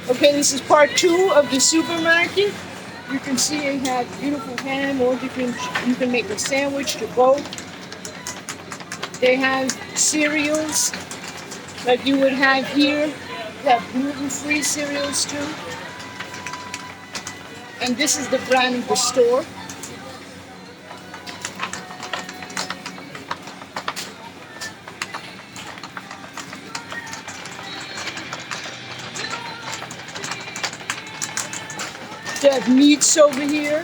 Okay, this is part two of the supermarket. You can see they have beautiful ham, all different. You can make a sandwich to go. They have cereals like you would have here. They have gluten-free cereals too. And this is the brand of the store. They have meats over here,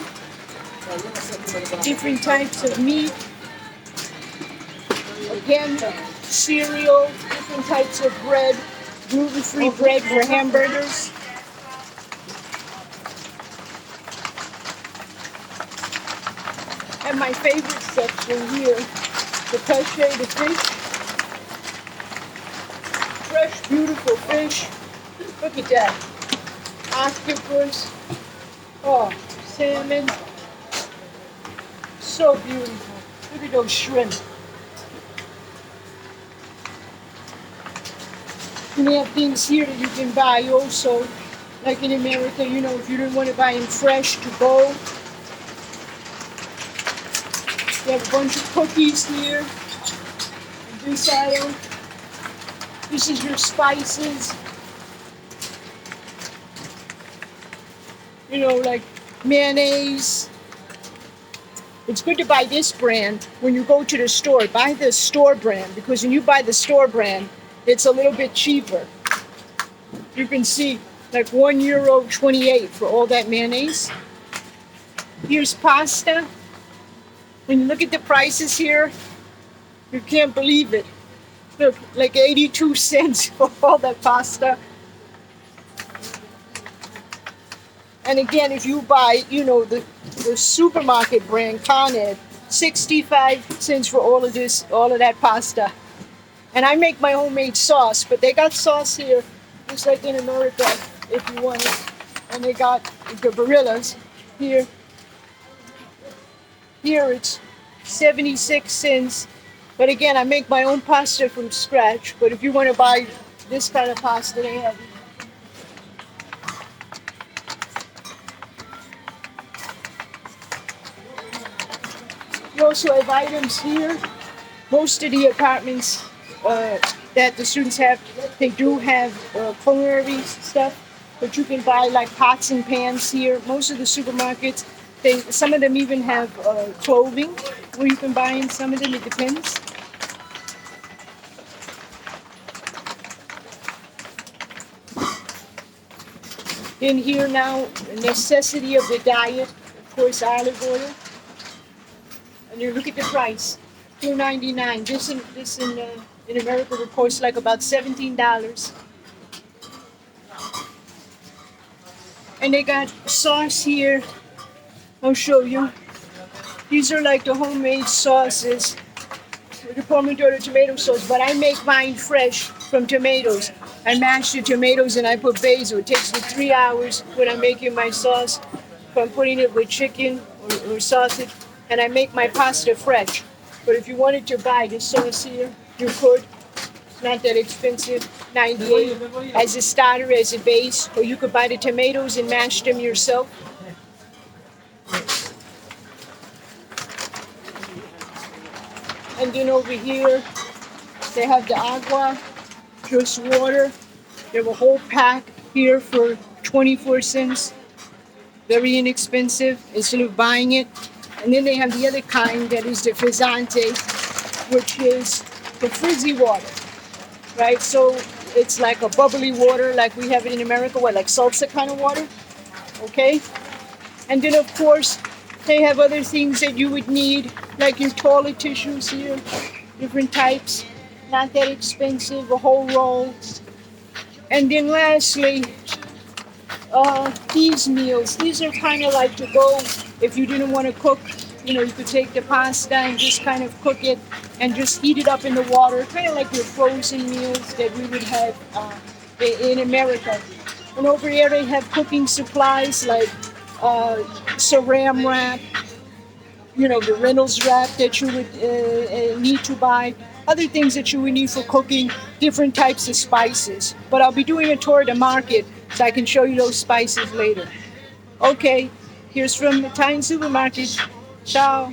different types of meat. Again, cereal, different types of bread, gluten-free bread for hamburgers. And my favorite section here, the pêche, the fish. Fresh, beautiful fish. Look at that. Octopus. Oh, salmon. So beautiful. Look at those shrimp. And they have things here that you can buy also. Like in America, you know, if you don't want to buy them fresh to go. They have a bunch of cookies here. This aisle. This is your spices. You know, like mayonnaise. It's good to buy this brand when you go to the store. Buy the store brand because when you buy the store brand, it's a little bit cheaper. You can see like €1.28 for all that mayonnaise. Here's pasta. When you look at the prices here, you can't believe it. Look, like 82 cents for all that pasta. And again, if you buy, you know, the supermarket brand, Con Ed, 65 cents for all of this, all of that pasta. And I make my homemade sauce, but they got sauce here, just like in America, if you want it. And they got the Barillas here. Here it's 76 cents. But again, I make my own pasta from scratch. But if you want to buy this kind of pasta, they have it. You also have items here. Most of the apartments that the students have, they do have culinary stuff, but you can buy like pots and pans here. Most of the supermarkets, some of them even have clothing where you can buy in. Some of them, it depends. In here now, the necessity of the diet, of course, olive oil. And you look at the price, $2.99. This in America would cost like about $17. And they got sauce here. I'll show you. These are like the homemade sauces. The pomodoro tomato sauce, but I make mine fresh from tomatoes. I mash the tomatoes and I put basil. It takes me 3 hours when I'm making my sauce. If I'm putting it with chicken or sausage, and I make my pasta fresh. But if you wanted to buy this sauce here, you could. It's not that expensive, 98 as a starter, as a base, or you could buy the tomatoes and mash them yourself. And then over here, they have the agua, just water. They have a whole pack here for 24 cents. Very inexpensive instead of buying it. And then they have the other kind that is the frizzante, which is the frizzy water, right? So it's like a bubbly water like we have it in America, like salsa kind of water, okay? And then of course, they have other things that you would need, like your toilet tissues here, different types, not that expensive, a whole roll. And then lastly, these meals. These are kind of like to go if you didn't want to cook. You know, you could take the pasta and just kind of cook it and just heat it up in the water, kind of like your frozen meals that we would have in America. And over here they have cooking supplies like saran wrap, you know, the Reynolds wrap that you would need to buy, other things that you would need for cooking, different types of spices. But I'll be doing a tour of the market So I can show you those spices later. Okay, here's from Italian Supermarket. Ciao.